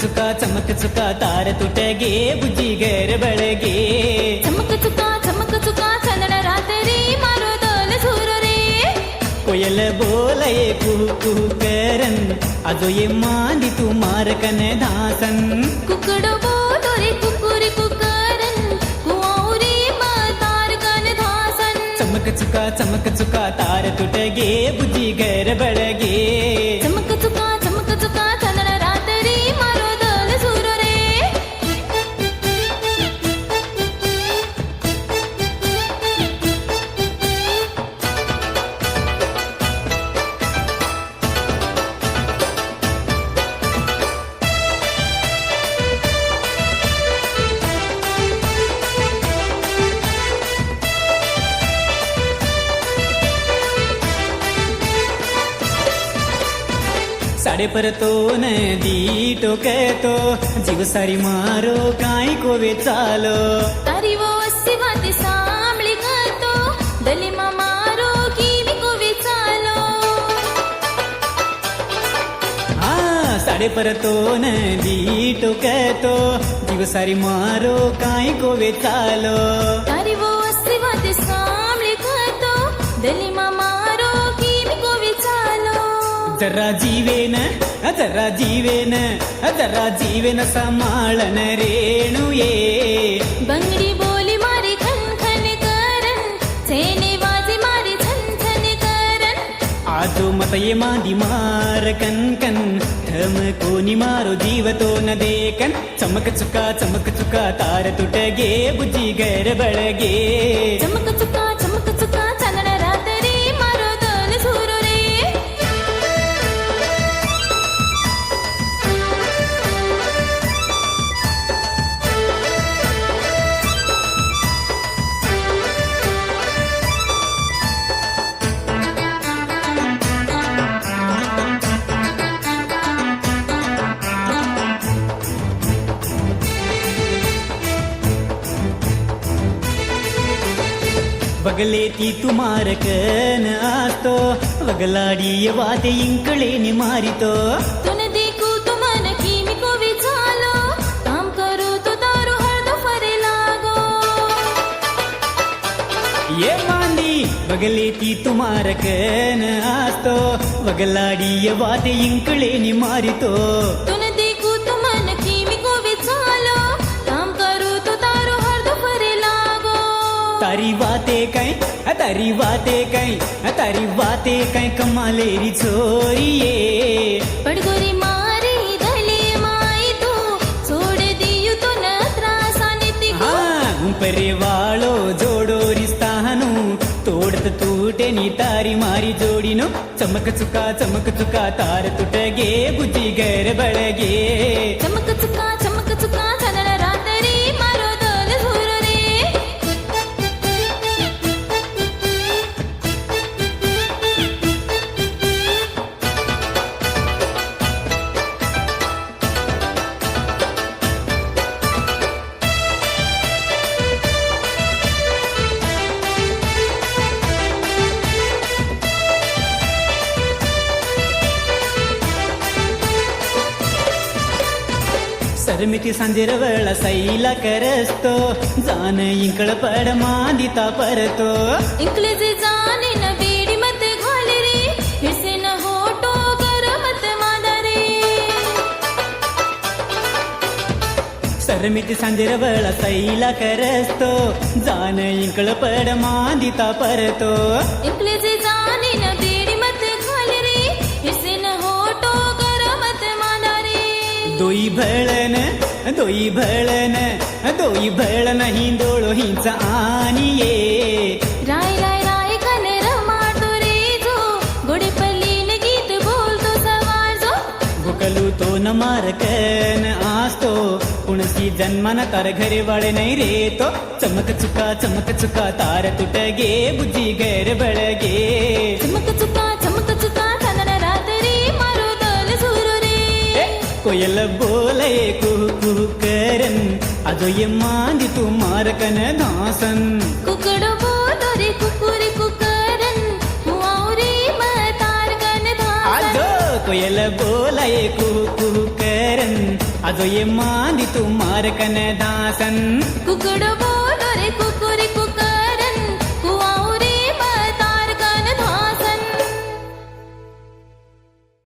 चुका तार तुटगे बुजी घर ಬೆಳಗ್ಗೆ ಚಮಕ ಚುಕ ಚಂದನ ರಾತ್ರಿ ಮಾರೋದಲ ಸೂರು ರೇ कोयल बोले कुहू कुहू करन अदो ये मांदी तुम्हार कने धासन कुकड़ो बोलो रे कुकुरी कुकरन कुआउरी मातार कन धासन चमक चुका तार टूटगे बुझी घर ಬೆಳಗ್ಗೆ चमक चुका चंदन रात्रि मारोदल सूरो रे साडे पर तो नदी टोकतो जीव सारी मारो काय को वे चालो तारी वो अस्सी बातें सांभळी करतो दलिमा मारो कीवी को विचालो साडे पर तो नदी टोकतो जीव सारी मारो काय को वे चालो तारी वो अस्सी बातें सांभळी करतो दलिमा मारो कीवी को विचालो जरा जीवेन समाळन रेणुये बंगडी बोली मारी खन खन करन छेने वाजे मारी छन छन करन आजो मत ये मांदी मार कन कन थम कोनी मारो जीव तो न देखन चमक चुका तार टूटगे बुझी घर ಬೆಳಗ್ಗೆ चमक चुका चंदन रात्रि मारोदल सूरो रे बगले ती तुमार कन आतो वगलाडी वाते इंकळे नि मारितो तुने देखू तो मन कीमी को विचालो काम करू तो दारू हळदो फरे लागो ये मांदी बगले ती तुमार कन आतो वगलाडी वाते इंकळे नि मारितो तुने देखू तो मन कीमी को विचालो काम करू तो दारू हळदो फरे लागो तारी वाते काय कमालेरी छोरिये पडगोरी मारी धले माई तू सोड दियू तो न त्रासाने तिगो गुंपरे वाळो जोडोरी स्थानु तोडत तूटे नी तारी मारी जोडीनो चमक चुका तार तुटगे बुझी घर ಬೆಳಗ್ಗೆ चमक चुका चंदन रात्रि मारोदल सूरो रे सरमिती सांजेर वेळ सैला करस्तो जान इंकळ पड मांदिता परतो इंकले जे जाने न बेडी मत घाले रे फिर से न होटो कर मत मादारे सरमिती सांजेर वेळ सैला करस्तो जान इंकळ पड मांदिता परतो इंकले जे जाने न बेडी मत घाले रे फिर से न होटो कर मत मादारे दोई भळन हिंदोळो हिंचा आनिये राय कनेर मारतो रे जो गोडेपल्लीन गीत बोलतो सवार जो भुकलू तो न मारकन आस्तो कुणसी जन्मन तार घरे वाळे नाही रे तो चमक चुका तार तुटगे बुझी घर ಬೆಳಗ್ಗೆ चमक चुका चंदन रात्रि मारोदल सूरो रे कोयल बोले कुहू कुहू करन अदो ये मांदी तुम्हार कन धासन कुकड़ो बोलो रे कुकुरी कुकरन कुआउरी मातार कन धासन कोयल बोलाए कुहू कुहू करन अजो ये मांदी तू मारकन दासन कुकडो बोलो रे कुकुरी